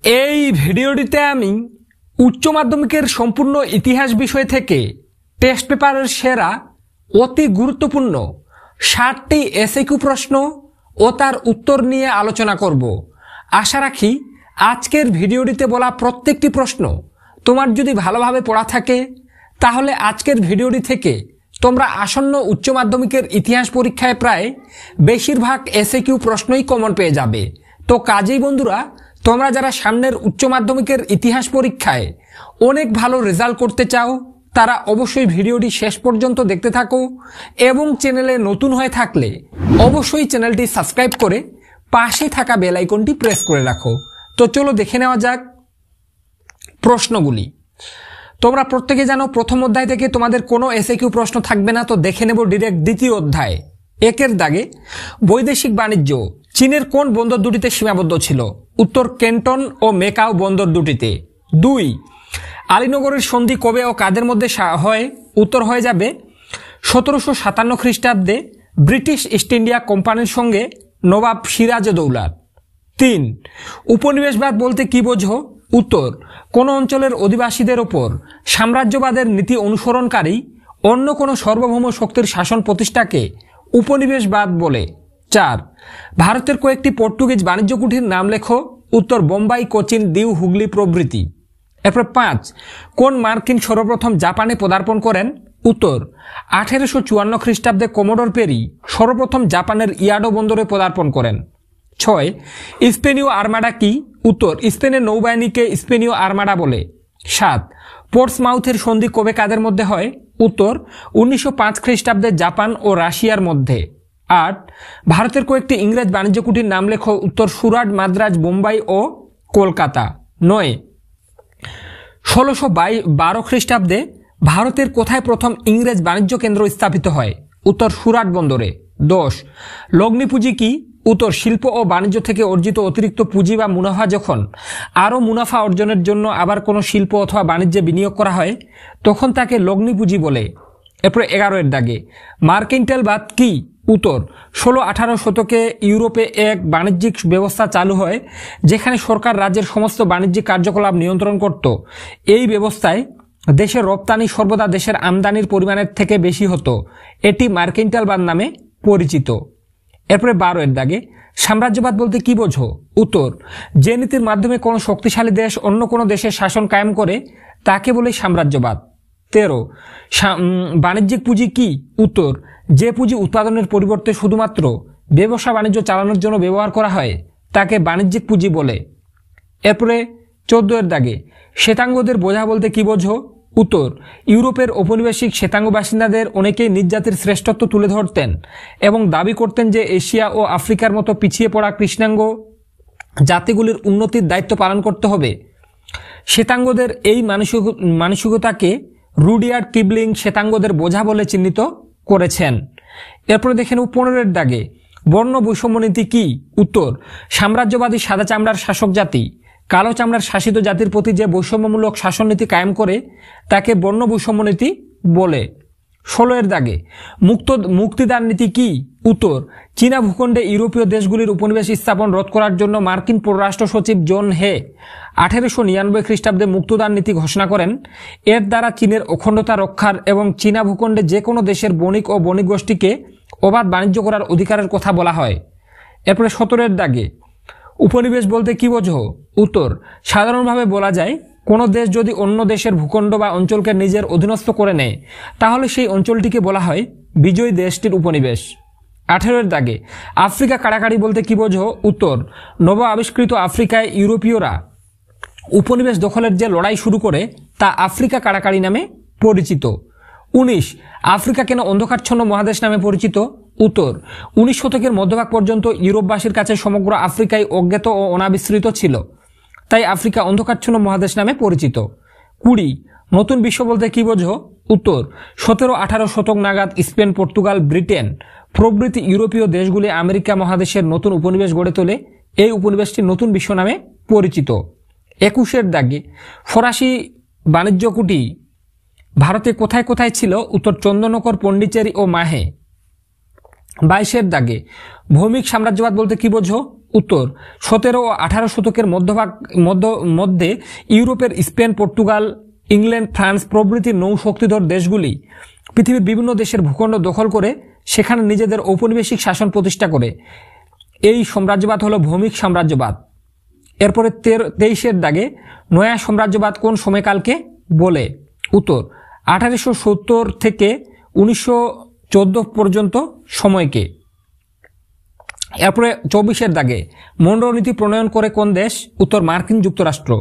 এই ভিডিওটিতে আমি উচ্চ মাধ্যমিকের সম্পূর্ণ ইতিহাস বিষয় থেকে টেস্ট পেপারের সেরা অতি গুরুত্বপূর্ণ 60টি এসএকিউ প্রশ্ন ও তার উত্তর নিয়ে আলোচনা করব। আশা রাখি আজকের ভিডিওটিতে বলা প্রত্যেকটি প্রশ্ন তোমার যদি ভালোভাবে পড়া থাকে তাহলে আজকের ভিডিওটি থেকে তোমরা আসন্ন উচ্চ মাধ্যমিকের ইতিহাস পরীক্ষায় প্রায় বেশিরভাগ এসএকিউ প্রশ্নই কমন পেয়ে যাবে। তো কাজেই বন্ধুরা, তোমরা যারা সামনের উচ্চ মাধ্যমিকের ইতিহাস পরীক্ষায় অনেক ভালো রেজাল্ট করতে চাও তারা অবশ্যই ভিডিওটি শেষ পর্যন্ত দেখতে থাকো এবং চ্যানেলে নতুন হয়ে থাকলে অবশ্যই চ্যানেলটি সাবস্ক্রাইব করে পাশে থাকা বেল আইকনটি প্রেস করে রাখো। তো চলো দেখে নেওয়া যাক প্রশ্নগুলি। তোমরা প্রত্যেকে জানো প্রথম অধ্যায় থেকে তোমাদের কোনো এসএকিউ প্রশ্ন থাকবে না, তো দেখে নেব ডিরেক্ট দ্বিতীয় অধ্যায়। একের দাগে বৈদেশিক বাণিজ্য চীনের কোন বন্দর দুটিতে সীমাবদ্ধ ছিল? উত্তর ক্যান্টন ও মেকাও বন্দর দুটিতে। 2. আলীনগরের সন্ধি কবে ও কাদের মধ্যে হয়? উত্তর হয়ে যাবে 1757 খ্রিস্টাব্দে ব্রিটিশ ইস্ট ইন্ডিয়া কোম্পানির সঙ্গে নবাব সিরাজউদ্দৌলার। 3. উপনিবেশবাদ বলতে কি বোঝো? উত্তর কোন অঞ্চলের অধিবাসীদের ওপর সাম্রাজ্যবাদের নীতি অনুসরণকারী অন্য কোনো সার্বভৌম শক্তির শাসন প্রতিষ্ঠাকে উপনিবেশবাদ বলে। 4. ভারতের কয়েকটি পর্তুগিজ বাণিজ্য কুঠির নাম লেখো। উত্তর বোম্বাই, কোচিন, দিউ, হুগলি প্রভৃতি। এরপর 5. কোন মার্কিন সর্বপ্রথম জাপানে পদার্পণ করেন? উত্তর 1854 খ্রিস্টাব্দে কমোডর পেরি সর্বপ্রথম জাপানের ইয়াডো বন্দরে পদার্পণ করেন। 6. স্পেনীয় আর্মাডা কি? উত্তর স্পেনের নৌবাহিনীকে স্পেনীয় আর্মাডা বলে। 7. পোর্টসমাউথের সন্ধি কবে কাদের মধ্যে হয়? উত্তর 1905 খ্রিস্টাব্দে জাপান ও রাশিয়ার মধ্যে। 8. ভারতের কয়েকটি ইংরেজ বাণিজ্য কুঠির নাম লেখো। উত্তর সুরাট, মাদ্রাজ, বোম্বাই ও কলকাতা। 9. 1612 খ্রিস্টাব্দে ভারতের কোথায় প্রথম ইংরেজ বাণিজ্য কেন্দ্র স্থাপিত হয়? উত্তর সুরাট বন্দরে। 10. লগ্নি পুঁজি কি? উত্তর শিল্প ও বাণিজ্য থেকে অর্জিত অতিরিক্ত পুঁজি বা মুনাফা যখন আরও মুনাফা অর্জনের জন্য আবার কোনো শিল্প অথবা বাণিজ্যে বিনিয়োগ করা হয় তখন তাকে লগ্নি পুঁজি বলে। এরপরে 11 এর দাগে মার্কেন্টাইলবাদ কি? উত্তর 16-18 শতকে ইউরোপে এক বাণিজ্যিক ব্যবস্থা চালু হয় যেখানে সরকার রাজ্যের সমস্ত বাণিজ্যিক কার্যকলাপ নিয়ন্ত্রণ করত। এই ব্যবস্থায় দেশের রপ্তানি সর্বদা দেশের আমদানির পরিমাণের থেকে বেশি হতো। এটি মার্কেন্টাইলবাদ নামে পরিচিত। এরপরে 12 এর দাগে সাম্রাজ্যবাদ বলতে কি বোঝো? উত্তর যে নীতির মাধ্যমে কোনো শক্তিশালী দেশ অন্য কোনো দেশের শাসন কায়েম করে তাকে বলে সাম্রাজ্যবাদ। 13. বাণিজ্যিক পুঁজি কি? উত্তর যে পুঁজি উৎপাদনের পরিবর্তে শুধুমাত্র ব্যবসা বাণিজ্য চালানোর জন্য ব্যবহার করা হয় তাকে বাণিজ্যিক পুঁজি বলে। এরপরে 14 এর দাগে শ্বেতাঙ্গদের বোঝা বলতে কি বোঝো? উত্তর ইউরোপের ঔপনিবেশিক শ্বেতাঙ্গ বাসিন্দাদের অনেকেই নিজ জাতির শ্রেষ্ঠত্ব তুলে ধরতেন এবং দাবি করতেন যে এশিয়া ও আফ্রিকার মতো পিছিয়ে পড়া কৃষ্ণাঙ্গ জাতিগুলির উন্নতির দায়িত্ব পালন করতে হবে। শ্বেতাঙ্গদের এই মানসিকতাকে রুডিয়ার্ড কিপলিং শ্বেতাঙ্গদের বোঝা বলে চিহ্নিত করেছেন। এরপরে দেখে নেব 15 এর দাগে বর্ণ বৈষম্য নীতি কি? উত্তর সাম্রাজ্যবাদী সাদা চামড়ার শাসক জাতি কালো চামড়ার শাসিত জাতির প্রতি যে বৈষম্যমূলক শাসন নীতি কায়েম করে তাকে বর্ণ বৈষম্য নীতি বলে। 16 এর দাগে মুক্তিদান নীতি কি? উত্তর চীনা ভূখণ্ডে ইউরোপীয় দেশগুলির উপনিবেশ স্থাপন রোধ করার জন্য মার্কিন পররাষ্ট্র সচিব জন হে 1899 খ্রিস্টাব্দে মুক্তদান নীতি ঘোষণা করেন। এর দ্বারা চীনের অখণ্ডতা রক্ষার এবং চীনা ভূখণ্ডে যে কোনো দেশের বণিক ও বণিক গোষ্ঠীকে অবাধ বাণিজ্য করার অধিকারের কথা বলা হয়। এরপরে 17 এর দাগে উপনিবেশ বলতে কি বোঝো? উত্তর সাধারণভাবে বলা যায় কোনো দেশ যদি অন্য দেশের ভূখণ্ড বা অঞ্চলকে নিজের অধীনস্থ করে নেয় তাহলে সেই অঞ্চলটিকে বলা হয় বিজয়ী দেশটির উপনিবেশ। 18 এর দাগে আফ্রিকা কাড়াকাড়ি বলতে কি বোঝো? উত্তর নব আবিষ্কৃত আফ্রিকায় ইউরোপীয়রা উপনিবেশ দখলের যে লড়াই শুরু করে তা আফ্রিকা কাড়াকাড়ি নামে পরিচিত। 19. আফ্রিকা কেন অন্ধকারচ্ছন্ন মহাদেশ নামে পরিচিত? উত্তর 19 শতকের মধ্যভাগ পর্যন্ত ইউরোপবাসীর কাছে সমগ্র আফ্রিকায় অজ্ঞাত ও অনাবিষ্কৃত ছিল, তাই আফ্রিকা অন্ধকারচ্ছন্ন মহাদেশ নামে পরিচিত। 20. নতুন বিশ্ব বলতে কি বোঝো? উত্তর 17-18 শতক নাগাদ স্পেন, পর্তুগাল, ব্রিটেন প্রভৃতি ইউরোপীয় দেশগুলি আমেরিকা মহাদেশের নতুন উপনিবেশ গড়ে তোলে। এই উপনিবেশটি নতুন বিশ্ব নামে পরিচিত। 21 এর দাগে ফরাসি বাণিজ্য কুটি ভারতে কোথায় কোথায় ছিল? উত্তর চন্দননগর, পন্ডিচেরি ও মাহে। 22 এর দাগে ভৌমিক সাম্রাজ্যবাদ বলতে কি বোঝো? উত্তর 17 ও 18 শতকের মধ্যে ইউরোপের স্পেন, পর্তুগাল, ইংল্যান্ড, ফ্রান্স প্রভৃতি নৌ শক্তিধর দেশগুলি পৃথিবীর বিভিন্ন দেশের ভূখণ্ড দখল করে সেখানে নিজেদের ঔপনিবেশিক শাসন প্রতিষ্ঠা করে। এই সাম্রাজ্যবাদ হলো ভৌমিক সাম্রাজ্যবাদ। এরপরে 23-এর দাগে নয়া সাম্রাজ্যবাদ কোন সময়কালকে বলে? উত্তর 1870 থেকে 1914 পর্যন্ত সময়কে। এরপরে 24-এর দাগে মনরো নীতি প্রণয়ন করে কোন দেশ? উত্তর মার্কিন যুক্তরাষ্ট্র।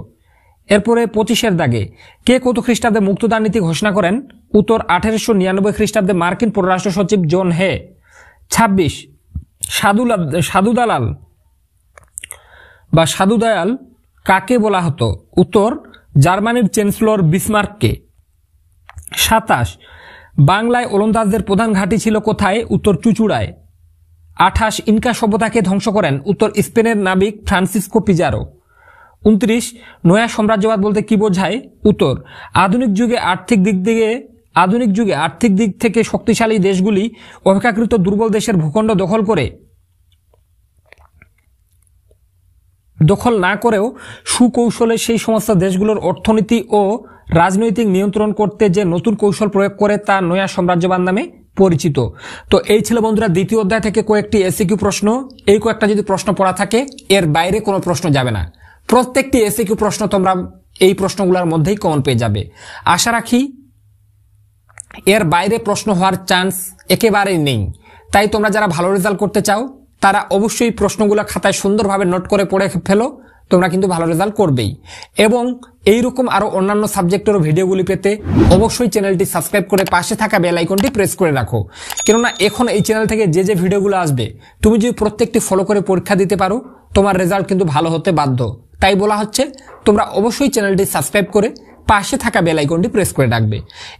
এরপরে 25-এর দাগে কে কত খ্রিস্টাব্দে মুক্তদান নীতি ঘোষণা করেন? উত্তর 1899 খ্রিস্টাব্দে মার্কিন পররাষ্ট্র সচিব জন হে। 26 সাধুদালাল বা সাধুদয়াল কাকে বলা হতো? উত্তর জার্মানির চ্যান্সেলর বিসমার্ককে। 27 বাংলায় ওলন্দাজদের প্রধান ঘাঁটি ছিল কোথায়? উত্তর চুঁচুড়ায়। 28 ইনকা সভ্যতাকে ধ্বংস করেন? উত্তর স্পেনের নাবিক ফ্রান্সিসকো পিজারো। 29 নয়া সাম্রাজ্যবাদ বলতে কি বোঝায়? উত্তর আধুনিক যুগে আর্থিক দিক থেকে শক্তিশালী দেশগুলি অপেক্ষাকৃত দুর্বল দেশের ভূখণ্ড দখল না করেও সুকৌশলে সেই সমস্ত দেশগুলোর অর্থনীতি ও রাজনৈতিক নিয়ন্ত্রণ করতে যে নতুন কৌশল প্রয়োগ করে তা নয়া সাম্রাজ্যবাদ নামে পরিচিত। তো এই ছিল বন্ধুরা দ্বিতীয় অধ্যায় থেকে কয়েকটি এসিকিউ প্রশ্ন। এই কয়েকটা যদি প্রশ্ন পড়া থাকে এর বাইরে কোনো প্রশ্ন যাবে না। প্রত্যেকটি এসিকিউ প্রশ্ন তোমরা এই প্রশ্নগুলোর মধ্যেই কমন পেয়ে যাবে। আশা রাখি এর বাইরে প্রশ্ন হওয়ার চান্স একেবারেই নেই। তাই তোমরা যারা ভালো রেজাল্ট করতে চাও তারা অবশ্যই প্রশ্নগুলো খাতায় সুন্দরভাবে নোট করে পড়ে ফেলো, তোমরা কিন্তু ভালো রেজাল্ট করবেই। এবং এইরকম আরো অন্যান্য সাবজেক্টের ভিডিওগুলি পেতে অবশ্যই চ্যানেলটি সাবস্ক্রাইব করে পাশে থাকা বেল আইকনটি প্রেস করে রাখো। কেননা এখন এই চ্যানেল থেকে যে ভিডিওগুলো আসবে তুমি যদি প্রত্যেকটি ফলো করে পরীক্ষা দিতে পারো তোমার রেজাল্ট কিন্তু ভালো হতে বাধ্য। তাই বলা হচ্ছে তোমরা অবশ্যই চ্যানেলটি সাবস্ক্রাইব করে পাশে থাকা বেল আইকনটি প্রেস করে রাখবে।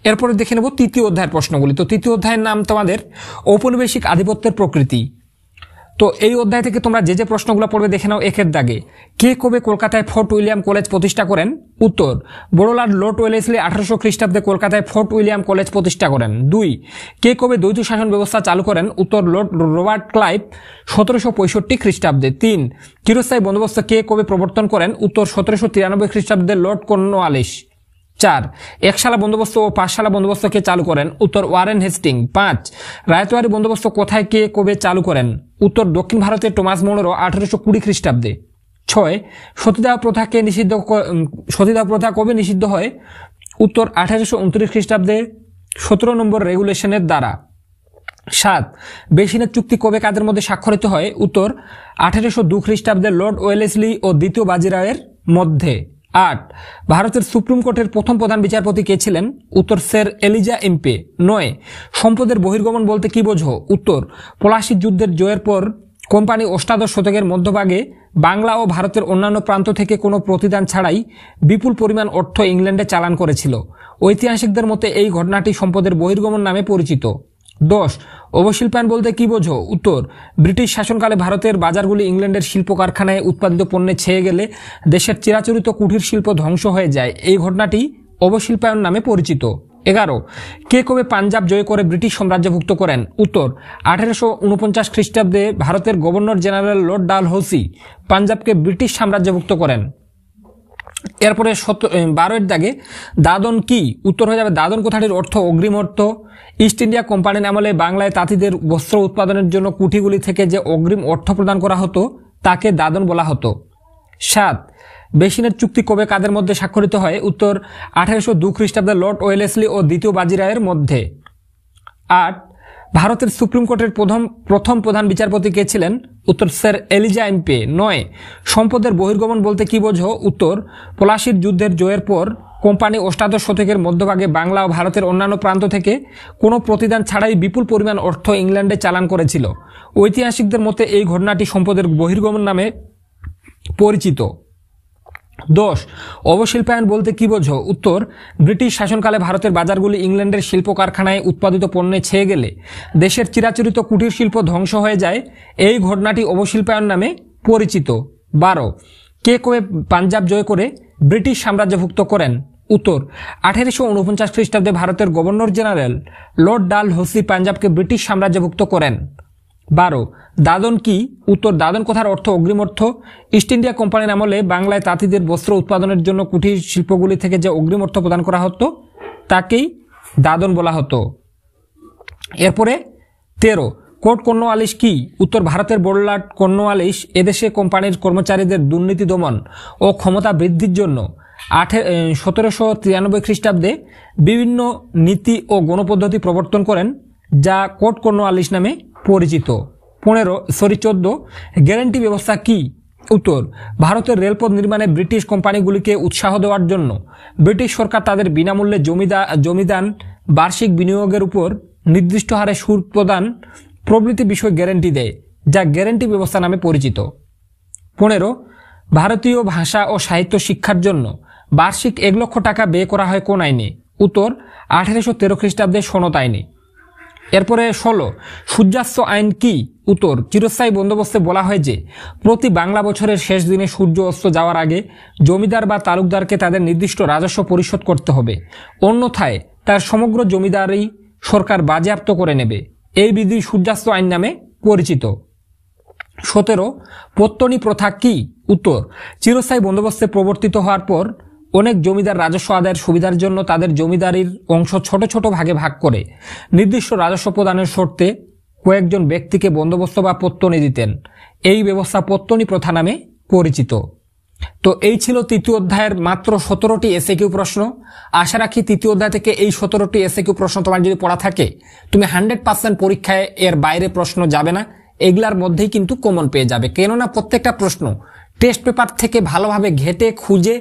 এরপরে দেখে নেব তৃতীয় অধ্যায়ের প্রশ্নগুলি। তো তৃতীয় অধ্যায়ের নাম তোমাদের ঔপনিবেশিক আধিপত্যের প্রকৃতি। তো এই অধ্যায় থেকে তোমরা যে প্রশ্নগুলো পড়বে দেখে নাও। 1-এর দাগে কে কবে কলকাতায় ফোর্ট উইলিয়াম কলেজ প্রতিষ্ঠা করেন? উত্তর বড়লাট লর্ড ওয়েলেসলি 1800 খ্রিস্টাব্দে কলকাতায় ফোর্ট উইলিয়াম কলেজ প্রতিষ্ঠা করেন। 2 কে কবে দ্বৈত শাসন ব্যবস্থা চালু করেন? উত্তর লর্ড রবার্ট ক্লাইভ 1765 খ্রিস্টাব্দে। 3 চিরস্থায়ী বন্দোবস্ত কে কবে প্রবর্তন করেন? উত্তর 1793 খ্রিস্টাব্দে লর্ড কর্নওয়ালিস। 4 একশালা বন্দোবস্ত ও পাঁচশালা বন্দোবস্ত কে চালু করেন? উত্তর ওয়ারেন হেস্টিং। 5 রায়তওয়ারি বন্দোবস্ত কোথায় কে কবে চালু করেন? উত্তর দক্ষিণ ভারতের টমাস মোনরো 1820 খ্রিস্টাব্দে। 6 সতীদাহ প্রথা কবে নিষিদ্ধ হয়? উত্তর 1829 খ্রিস্টাব্দে 17 নম্বর রেগুলেশনের দ্বারা। 7 বেসিনের চুক্তি কবে কাদের মধ্যে স্বাক্ষরিত হয়? উত্তর 1802 খ্রিস্টাব্দে লর্ড ওয়েলেসলি ও দ্বিতীয় বাজিরাওয়ের মধ্যে। 8 ভারতের সুপ্রিম কোর্টের প্রথম প্রধান বিচারপতি কে ছিলেন? উত্তর স্যার এলিজা এমপে। 9 সম্পদের বহির্গমন বলতে কি বোঝো? উত্তর পলাশী যুদ্ধের জয়ের পর কোম্পানি অষ্টাদশ শতকের মধ্যভাগে বাংলা ও ভারতের অন্যান্য প্রান্ত থেকে কোনো প্রতিদান ছাড়াই বিপুল পরিমাণ অর্থ ইংল্যান্ডে চালান করেছিল। ঐতিহাসিকদের মতে এই ঘটনাটি সম্পদের বহির্গমন নামে পরিচিত। 10 অবশিল্পায়ন বলতে কি বোঝো? উত্তর ব্রিটিশ শাসনকালে ভারতের বাজারগুলি ইংল্যান্ডের শিল্প কারখানায় উৎপাদিত পণ্যে ছেয়ে গেলে দেশের চিরাচরিত কুটির শিল্প ধ্বংস হয়ে যায়। এই ঘটনাটি অবশিল্পায়ন নামে পরিচিত। 11 কে কবে পাঞ্জাব জয় করে ব্রিটিশ সাম্রাজ্যভুক্ত করেন? উত্তর 1849 খ্রিস্টাব্দে ভারতের গভর্নর জেনারেল লর্ড ডালহৌসি পাঞ্জাবকে ব্রিটিশ সাম্রাজ্যভুক্ত করেন। এরপরে 12-এর দাগে দাদন কি? উত্তর হয়ে যাবে দাদন কথাটির অর্থ অগ্রিম অর্থ। ইস্ট ইন্ডিয়া কোম্পানির আমলে বাংলায় তাঁতিদের বস্ত্র উৎপাদনের জন্য কুঠিগুলি থেকে যে অগ্রিম অর্থ প্রদান করা হতো তাকে দাদন বলা হতো। 7 বেসিনের চুক্তি কবে কাদের মধ্যে স্বাক্ষরিত হয়? উত্তর 1802 খ্রিস্টাব্দে লর্ড ওয়েলেসলি ও দ্বিতীয় বাজিরাওয়ের মধ্যে। 8 ভারতের সুপ্রিম কোর্টের প্রথম প্রধান বিচারপতি কে ছিলেন? উত্তর স্যার এলিজা এমপে। 9 সম্পদের বহির্গমন বলতে কি বোঝো? উত্তর পলাশীর যুদ্ধের জয়ের পর কোম্পানি অষ্টাদশ শতকের মধ্যভাগে বাংলা ও ভারতের অন্যান্য প্রান্ত থেকে কোনো প্রতিদান ছাড়াই বিপুল পরিমাণ অর্থ ইংল্যান্ডে চালান করেছিল। ঐতিহাসিকদের মতে এই ঘটনাটি সম্পদের বহির্গমন নামে পরিচিত। 10 অবশিল্পায়ন বলতে কি বোঝো? উত্তর ব্রিটিশ শাসনকালে ভারতের বাজারগুলি ইংল্যান্ডের শিল্প কারখানায় উৎপাদিত পণ্যে ছেয়ে গেলে দেশের চিরাচরিত কুটির শিল্প ধ্বংস হয়ে যায়। এই ঘটনাটি অবশিল্পায়ন নামে পরিচিত। 12 কে কবে পাঞ্জাব জয় করে ব্রিটিশ সাম্রাজ্যভুক্ত করেন? উত্তর 1849 খ্রিস্টাব্দে ভারতের গভর্নর জেনারেল লর্ড ডালহৌসি পাঞ্জাবকে ব্রিটিশ সাম্রাজ্যভুক্ত করেন। 12 দাদন কি? উত্তর, দাদন কথার অর্থ অগ্রিম অর্থ। ইস্ট ইন্ডিয়া কোম্পানির আমলে বাংলায় তাঁতিদের বস্ত্র উৎপাদনের জন্য কুটির শিল্পগুলি থেকে যে অগ্রিম অর্থ প্রদান করা হতো তাকেই দাদন বলা হতো। এরপরে 13, কোর্ট কর্নওয়ালিস কি? উত্তর, ভারতের বড়লাট কর্নওয়ালিস এদেশে কোম্পানির কর্মচারীদের দুর্নীতি দমন ও ক্ষমতা বৃদ্ধির জন্য 1793 খ্রিস্টাব্দে বিভিন্ন নীতি ও গণপদ্ধতি প্রবর্তন করেন, যা কোর্ট কর্নওয়ালিস নামে পরিচিত। 14, গ্যারান্টি ব্যবস্থা কি? উত্তর, ভারতের রেলপথ নির্মাণে ব্রিটিশ কোম্পানিগুলিকে উৎসাহ দেওয়ার জন্য ব্রিটিশ সরকার তাদের বিনামূল্যে জমিদান, বার্ষিক বিনিয়োগের উপর নির্দিষ্ট হারে সুদ প্রদান প্রভৃতি বিষয় গ্যারান্টি দেয়, যা গ্যারান্টি ব্যবস্থা নামে পরিচিত। 15, ভারতীয় ভাষা ও সাহিত্য শিক্ষার জন্য বার্ষিক 1 লক্ষ টাকা ব্যয় করা হয় কোন আইনে? উত্তর, 1813 খ্রিস্টাব্দে সনদ আইনে। এরপরে 16, সূর্যাস্ত আইন কি? উত্তর, চিরস্থায়ী বন্দোবস্তে বলা হয় যে প্রতি বাংলা বছরের শেষ দিনে সূর্য অস্ত যাওয়ার আগে জমিদার বা তালুকদারকে তাদের নির্দিষ্ট রাজস্ব পরিশোধ করতে হবে, অন্যথায় তার সমগ্র জমিদারি সরকার বাজেয়াপ্ত করে নেবে। এই বিধি সূর্যাস্ত আইন নামে পরিচিত। 17, পত্তনি প্রথা কি? উত্তর, চিরস্থায়ী বন্দোবস্তে প্রবর্তিত হওয়ার পর অনেক জমিদার রাজস্ব আদায়ের সুবিধার জন্য তাদের জমিদারির অংশ ছোট ছোট ভাগে ভাগ করে নির্দিষ্ট রাজস্ব প্রদানের শর্তে কয়েকজন ব্যক্তিকে বন্দোবস্ত বা পত্তনি দিতেন। এই ব্যবস্থা পত্তনি প্রথা নামে পরিচিত। তো এই ছিল তৃতীয় অধ্যায়ের মাত্র 17টি এসএকিউ প্রশ্ন। আশা রাখি তৃতীয় অধ্যায় থেকে এই 17টি এসএকিউ প্রশ্ন তোমার যদি পড়া থাকে তুমি 100% পরীক্ষায় এর বাইরে প্রশ্ন যাবে না, এগুলার মধ্যেই কিন্তু কমন পেয়ে যাবে। কেননা প্রত্যেকটা প্রশ্ন টেস্ট পেপার থেকে ভালোভাবে ঘেটে খুঁজে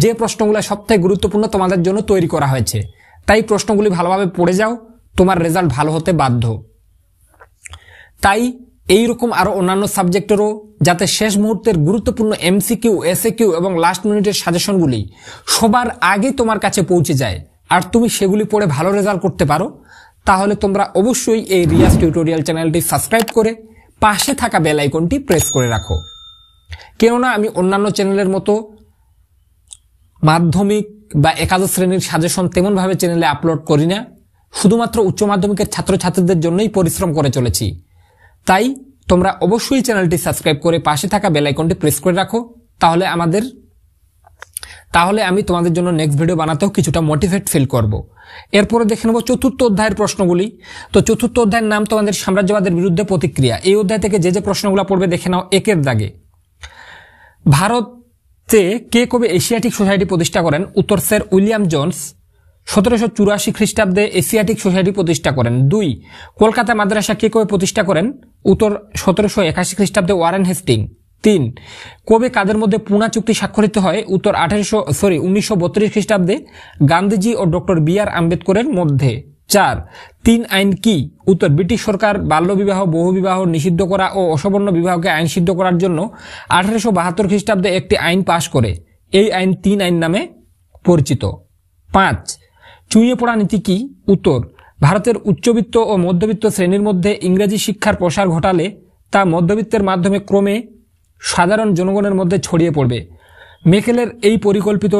যে প্রশ্নগুলো সবথেকে গুরুত্বপূর্ণ তোমাদের জন্য তৈরি করা হয়েছে, তাই প্রশ্নগুলি ভালোভাবে পড়ে যাও, তোমার রেজাল্ট ভালো হতে বাধ্য। তাই এইরকম আরো অন্যান্য সাবজেক্টেরও যাতে শেষ মুহূর্তের গুরুত্বপূর্ণ এমসিকিউ, এসএকিউ এবং লাস্ট মিনিটের সাজেশনগুলি সবার আগে তোমার কাছে পৌঁছে যায় আর তুমি সেগুলি পড়ে ভালো রেজাল্ট করতে পারো, তাহলে তোমরা অবশ্যই এই রিয়াজ টিউটোরিয়াল চ্যানেলটি সাবস্ক্রাইব করে পাশে থাকা বেল আইকনটি প্রেস করে রাখো। কেননা আমি অন্যান্য চ্যানেলের মতো মাধ্যমিক বা একাদশ শ্রেণীর সাজেশন তেমনভাবে চ্যানেলে আপলোড করি না, শুধুমাত্র উচ্চ মাধ্যমিকের ছাত্রছাত্রীদের জন্যই পরিশ্রম করে চলেছি। তাই তোমরা অবশ্যই চ্যানেলটি সাবস্ক্রাইব করে পাশে থাকা বেল আইকনটি প্রেস করে রাখো, তাহলে আমি তোমাদের জন্য নেক্সট ভিডিও বানাতেও কিছুটা মোটিভেট ফিল করব। এরপরে দেখে নেব চতুর্থ অধ্যায়ের প্রশ্নগুলি। তো চতুর্থ অধ্যায়ের নাম তোমাদের সাম্রাজ্যবাদের বিরুদ্ধে প্রতিক্রিয়া। এই অধ্যায় থেকে যে যে প্রশ্নগুলো পড়বে দেখে নাও। 1 দাগে, ভারতে কে কবে এশিয়াটিক সোসাইটি প্রতিষ্ঠা করেন? উত্তর, স্যার উইলিয়াম জোন্স 1784 খ্রিস্টাব্দে এশিয়াটিক সোসাইটি প্রতিষ্ঠা করেন। 2, কলকাতা মাদ্রাসা কে কবে প্রতিষ্ঠা করেন? উত্তর, 1781 খ্রিস্টাব্দে ওয়ারেন হেস্টিং। 3, কবে কাদের মধ্যে পুনা চুক্তি স্বাক্ষরিত হয়? উত্তর, 1932 খ্রিস্টাব্দে গান্ধীজি ও ডক্টর বি.আর. আম্বেদকরের মধ্যে। 4, 3 আইন কি? উত্তর, ব্রিটিশ সরকার বাল্যবিবাহ, বহুবিবাহ নিষিদ্ধ করা ও অসবর্ণ বিবাহকে আইনসিদ্ধ করার জন্য 1872 খ্রিস্টাব্দে একটি আইন পাশ করে। এই আইন 3 আইন নামে পরিচিত। 5, চুইয়ে পড়া নীতি কি? উত্তর, ভারতের উচ্চবিত্ত ও মধ্যবিত্ত শ্রেণীর মধ্যে ইংরেজি শিক্ষার প্রসার ঘটালে তা মধ্যবিত্তের মাধ্যমে ক্রমে সাধারণ জনগণের মধ্যে ছড়িয়ে পড়বে। মেকেলের এই পরিকল্পিত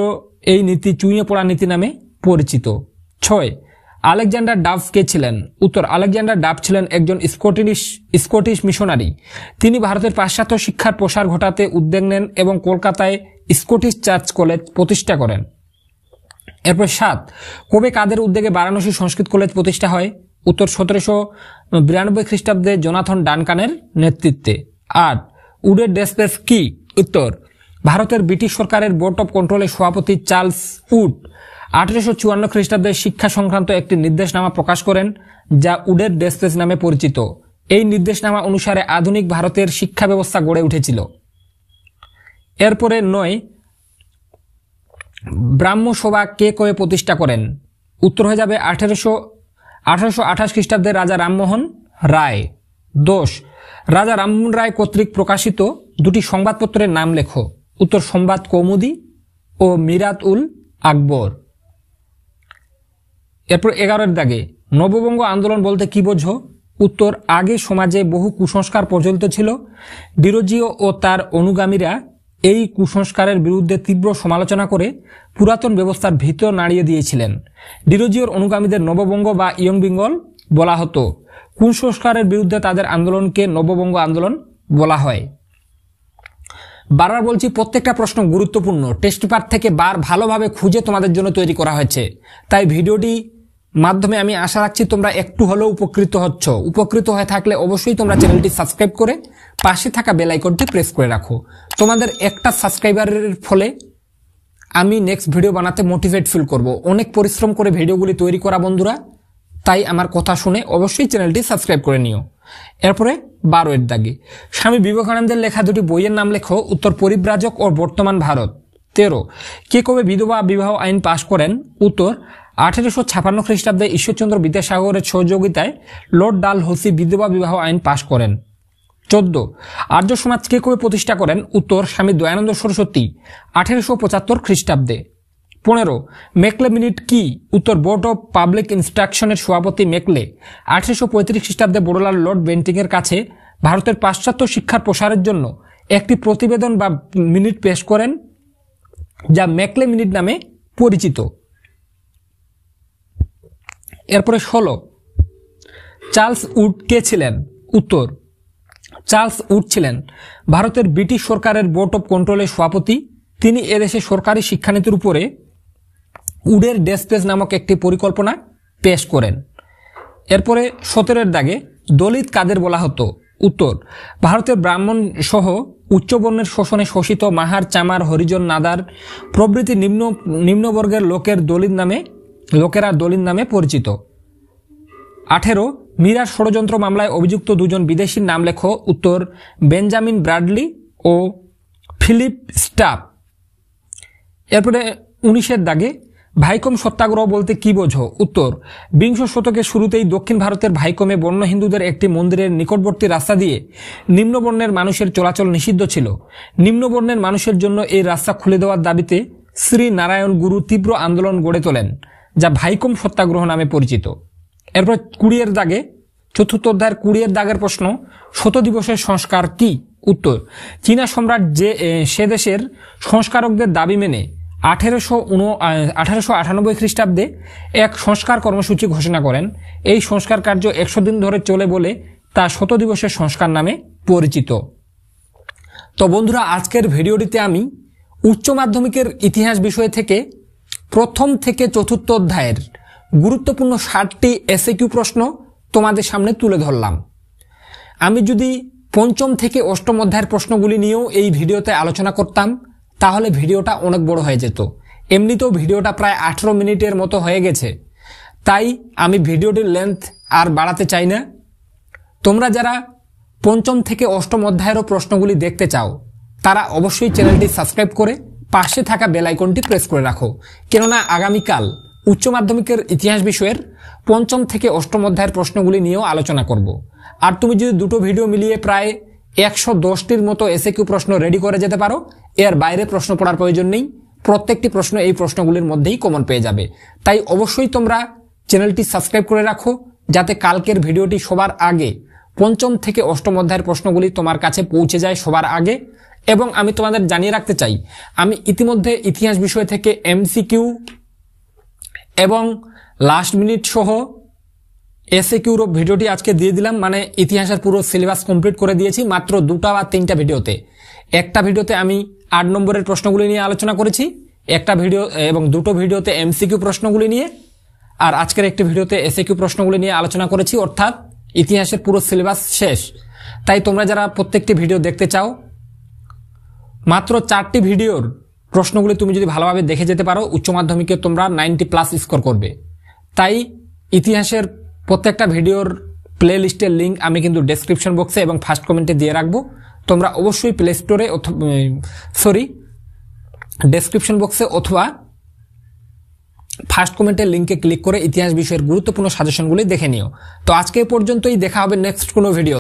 এই নীতি চুইয়ে পড়া নীতি নামে পরিচিত। 6, আলেকজান্ডার ডাফ কে ছিলেন? উত্তর, আলেকজান্ডার ডাফ ছিলেন একজন স্কটিশ মিশনারি। তিনি ভারতের পাশ্চাত্য শিক্ষার প্রসার ঘটাতে উদ্যোগ নেন এবং কলকাতায় স্কটিশ চার্চ কলেজ প্রতিষ্ঠা করেন। এরপর 7, কবে কাদের উদ্যোগে বারাণসী সংস্কৃত কলেজ প্রতিষ্ঠা হয়? উত্তর, 1792 খ্রিস্টাব্দে জোনাথন ডানকানের নেতৃত্বে। 8, উডের ডেসপেস কি? উত্তর, ভারতের ব্রিটিশ সরকারের বোর্ড অব কন্ট্রোলের সভাপতি চার্লস উড 1854 খ্রিস্টাব্দে শিক্ষা সংক্রান্ত একটি নির্দেশনামা প্রকাশ করেন, যা উডের ডেসপেস নামে পরিচিত। এই নির্দেশনামা অনুসারে আধুনিক ভারতের শিক্ষা ব্যবস্থা গড়ে উঠেছিল। এরপরে 9, ব্রাহ্ম সভা কে কবে প্রতিষ্ঠা করেন? উত্তর হয়ে যাবে 1828 খ্রিস্টাব্দে রাজা রামমোহন রায়। 10, রাজা রামমোহন রায় কর্তৃক প্রকাশিত 2টি সংবাদপত্রের নাম লেখো। উত্তর, সংবাদ কৌমুদি ও মিরাত উল আকবর। এরপর 11 দাগে, নববঙ্গ আন্দোলন বলতে কি বোঝো? উত্তর, আগে সমাজে বহু কুসংস্কার প্রচলিত ছিল। ডিরোজিও ও তার অনুগামীরা এই কুসংস্কারের বিরুদ্ধে তীব্র সমালোচনা করে পুরাতন ব্যবস্থার ভিতর নাড়িয়ে দিয়েছিলেন। ডিরোজিওর অনুগামীদের নববঙ্গ বা ইয়ং বেঙ্গল বলা হতো? কোন সংস্কারের বিরুদ্ধে তাদের আন্দোলনকে নববঙ্গ আন্দোলন বলা হয়? বারবার বলছি, প্রত্যেকটা প্রশ্ন গুরুত্বপূর্ণ। টেস্ট পেপার থেকে ভালোভাবে খুঁজে তোমাদের জন্য তৈরি করা হয়েছে। তাই ভিডিওটি মাধ্যমে আমি আশা রাখছি তোমরা একটু হলেও উপকৃত হচ্ছ। উপকৃত হয়ে থাকলে অবশ্যই তোমরা চ্যানেলটি সাবস্ক্রাইব করে পাশে থাকা বেল আইকনটি প্রেস করে রাখো। তোমাদের একটা সাবস্ক্রাইবারের ফলে আমি নেক্সট ভিডিও বানাতে মোটিভেট ফিল করব। অনেক পরিশ্রম করে ভিডিওগুলি তৈরি করা বন্ধুরা, তাই আমার কথা শুনে অবশ্যই চ্যানেলটি সাবস্ক্রাইব করে নিও। এরপরে 12 এর দাগে, স্বামী বিবেকানন্দের লেখা দুটি বইয়ের নাম লেখো। উত্তর পরিব্রাজক ও বর্তমান ভারত। 13, কে কবে বিধবা বিবাহ আইন পাশ করেন? উত্তর 1856 খ্রিস্টাব্দে ঈশ্বরচন্দ্র বিদ্যাসাগরের সহযোগিতায় লর্ড ডালহৌসি বিধবা বিবাহ আইন পাশ করেন। 14, আর্য সমাজ কে কবে প্রতিষ্ঠা করেন? উত্তর স্বামী দয়ানন্দ সরস্বতী 1875 খ্রিস্টাব্দে। 15, মেকলে মিনিট কি? উত্তর বোর্ড অব পাবলিক ইনস্ট্রাকশনের সভাপতি মেকলে 1835 খ্রিস্টাব্দে বড়লাল লর্ড বেন্টিংয়ের কাছে ভারতের পাশ্চাত্য শিক্ষার প্রসারের জন্য একটি প্রতিবেদন বা মিনিট পেশ করেন, যা মেকলে মিনিট নামে পরিচিত। এরপরে 16, চার্লস উড কে ছিলেন? উত্তর চার্লস উড ছিলেন ভারতের ব্রিটিশ সরকারের বোর্ড অব কন্ট্রোলের সভাপতি। তিনি এদেশে সরকারি শিক্ষানীতির উপরে উডের ডেসপেজ নামক একটি পরিকল্পনা পেশ করেন। এরপরে 17 এর দাগে, দলিত কাদের বলা হতো? উত্তর ভারতের ব্রাহ্মণ সহ উচ্চবর্ণের শোষণে শোষিত মাহার, চামার, হরিজন, নাদার প্রভৃতি নিম্নবর্গের লোকেরা দলিত নামে পরিচিত। 18, মীরার ষড়যন্ত্র মামলায় অভিযুক্ত দুজন বিদেশির নাম লেখো। উত্তর বেঞ্জামিন ব্র্যাডলি ও ফিলিপ স্টাফ। এরপরে 19 এর দাগে, ভাইকম সত্যাগ্রহ বলতে কি বোঝো? উত্তর বিংশ শতকের শুরুতেই দক্ষিণ ভারতের ভাইকমে বন্য হিন্দুদের একটি মন্দিরের নিকটবর্তী রাস্তা দিয়ে নিম্নবর্ণের মানুষের চলাচল নিষিদ্ধ ছিল। নিম্নবর্ণের মানুষের জন্য এই রাস্তা খুলে দেওয়ার দাবিতে শ্রী নারায়ণ গুরু তীব্র আন্দোলন গড়ে তোলেন, যা ভাইকম সত্যাগ্রহ নামে পরিচিত। এরপর 20 এর দাগে, চতুর্থ অধ্যায়ের 20 এর দাগের প্রশ্ন, শত দিবসের সংস্কার কি? উত্তর চীনা সম্রাট সে দেশের সংস্কারকদের দাবি মেনে 1898 খ্রিস্টাব্দে এক সংস্কার কর্মসূচি ঘোষণা করেন। এই সংস্কার কার্য 100 দিন ধরে চলে বলে তা শত দিবসের সংস্কার নামে পরিচিত। তো বন্ধুরা, আজকের ভিডিওটিতে আমি উচ্চ মাধ্যমিকের ইতিহাস বিষয় থেকে প্রথম থেকে চতুর্থ অধ্যায়ের গুরুত্বপূর্ণ 60টি এসএকিউ প্রশ্ন তোমাদের সামনে তুলে ধরলাম। আমি যদি পঞ্চম থেকে অষ্টম অধ্যায়ের প্রশ্নগুলি নিয়েও এই ভিডিওতে আলোচনা করতাম, তাহলে ভিডিওটা অনেক বড় হয়ে যেত। এমনিতেও ভিডিওটা প্রায় 18 মিনিটের মতো হয়ে গেছে, তাই আমি ভিডিওটির লেন্থ আর বাড়াতে চাই না। তোমরা যারা পঞ্চম থেকে অষ্টম অধ্যায়েরও প্রশ্নগুলি দেখতে চাও, তারা অবশ্যই চ্যানেলটি সাবস্ক্রাইব করে পাশে থাকা বেল আইকনটি প্রেস করে রাখো, কেননা আগামীকাল উচ্চ মাধ্যমিকের ইতিহাস বিষয়ের পঞ্চম থেকে অষ্টম অধ্যায়ের প্রশ্নগুলি নিয়েও আলোচনা করব। আর তুমি যদি দুটো ভিডিও মিলিয়ে প্রায় 110টির মতো এসএকিউ প্রশ্ন রেডি করে যেতে পারো, এর বাইরে প্রশ্ন পড়ার প্রয়োজন নেই। প্রত্যেকটি প্রশ্ন এই প্রশ্নগুলির মধ্যেই কমন পেয়ে যাবে। তাই অবশ্যই তোমরা চ্যানেলটি সাবস্ক্রাইব করে রাখো, যাতে কালকের ভিডিওটি সবার আগে, পঞ্চম থেকে অষ্টম অধ্যায়ের প্রশ্নগুলি তোমার কাছে পৌঁছে যায় সবার আগে। এবং আমি তোমাদের জানিয়ে রাখতে চাই, আমি ইতিমধ্যে ইতিহাস বিষয় থেকে এমসিকিউ এবং লাস্ট মিনিট সহ এসএকিউর ভিডিওটি আজকে দিয়ে দিলাম। মানে ইতিহাসের পুরো সিলেবাস কমপ্লিট করে দিয়েছি মাত্র 2টা বা 3টা ভিডিওতে। একটা ভিডিওতে আমি 8 নম্বরের প্রশ্নগুলি নিয়ে আলোচনা করেছি, একটা ভিডিও এবং দুটো ভিডিওতে এমসিকিউ প্রশ্নগুলি নিয়ে, আর আজকের একটি ভিডিওতে এসএকিউ প্রশ্নগুলি নিয়ে আলোচনা করেছি। অর্থাৎ ইতিহাসের পুরো সিলেবাস শেষ। তাই তোমরা যারা প্রত্যেকটি ভিডিও দেখতে চাও, মাত্র 4টি ভিডিওর প্রশ্নগুলি তুমি যদি ভালোভাবে দেখে যেতে পারো, উচ্চ মাধ্যমিকে তোমরা 90+ স্কোর করবে। তাই ইতিহাসের প্রত্যেকটা ভিডিওর প্লে লিস্টের লিঙ্ক আমি কিন্তু ডেসক্রিপশন বক্সে এবং ফার্স্ট কমেন্টে দিয়ে রাখবো। তোমরা অবশ্যই প্লে স্টোরে ডেসক্রিপশন বক্সে অথবা ফার্স্ট কমেন্টের লিঙ্কে ক্লিক করে ইতিহাস বিষয়ের গুরুত্বপূর্ণ সাজেশনগুলি দেখে নিও। তো আজকে পর্যন্তই, দেখা হবে নেক্সট কোনো ভিডিও।